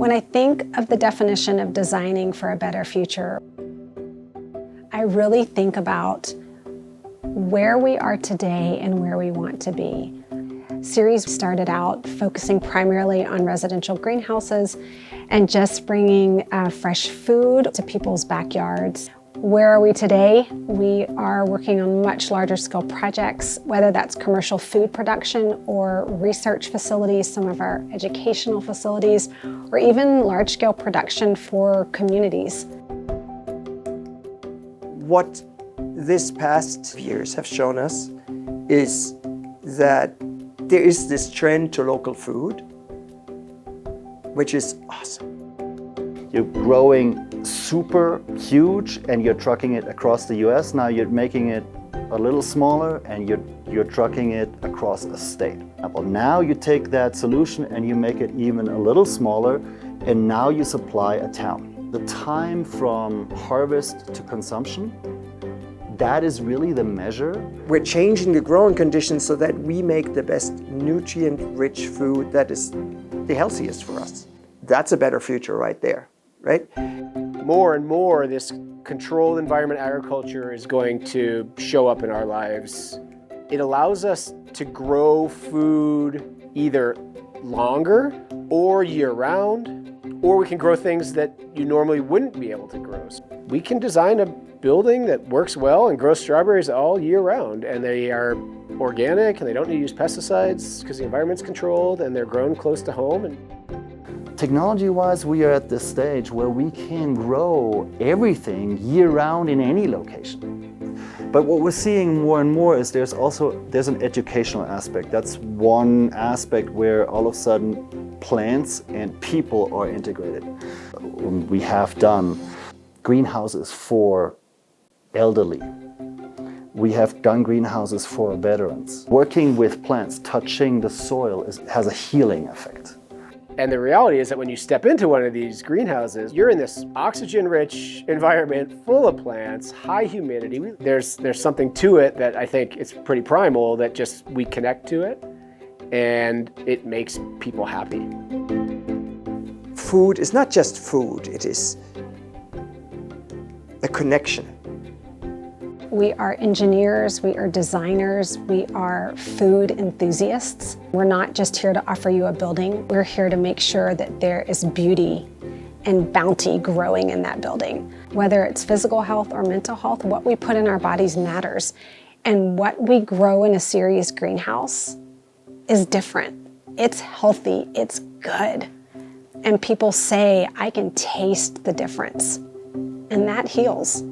When I think of the definition of designing for a better future, I really think about where we are today and where we want to be. Ceres started out focusing primarily on residential greenhouses and just bringing fresh food to people's backyards. Where are we today? We are working on much larger scale projects, whether that's commercial food production or research facilities, some of our educational facilities, or even large scale production for communities. What this past years have shown us is that there is this trend to local food, which is awesome. You're growing super huge and you're trucking it across the US. Now you're making it a little smaller and you're trucking it across a state. Now you take that solution and you make it even a little smaller, and now you supply a town. The time from harvest to consumption, that is really the measure. We're changing the growing conditions so that we make the best nutrient-rich food that is the healthiest for us. That's a better future right there, right? More and more, this controlled environment agriculture is going to show up in our lives. It allows us to grow food either longer or year-round, or we can grow things that you normally wouldn't be able to grow. We can design a building that works well and grows strawberries all year round, and they are organic and they don't need to use pesticides because the environment's controlled and they're grown close to home. Technology-wise, we are at this stage where we can grow everything year-round in any location. But what we're seeing more and more is there's an educational aspect. That's one aspect where all of a sudden plants and people are integrated. We have done greenhouses for elderly. We have done greenhouses for veterans. Working with plants, touching the soil has a healing effect. And the reality is that when you step into one of these greenhouses, you're in this oxygen-rich environment full of plants, high humidity. There's something to it that I think it's pretty primal, that just we connect to it and it makes people happy. Food is not just food, it is a connection. We are engineers, we are designers, we are food enthusiasts. We're not just here to offer you a building, we're here to make sure that there is beauty and bounty growing in that building. Whether it's physical health or mental health, what we put in our bodies matters. And what we grow in a Ceres greenhouse is different. It's healthy, it's good. And people say, I can taste the difference. And that heals.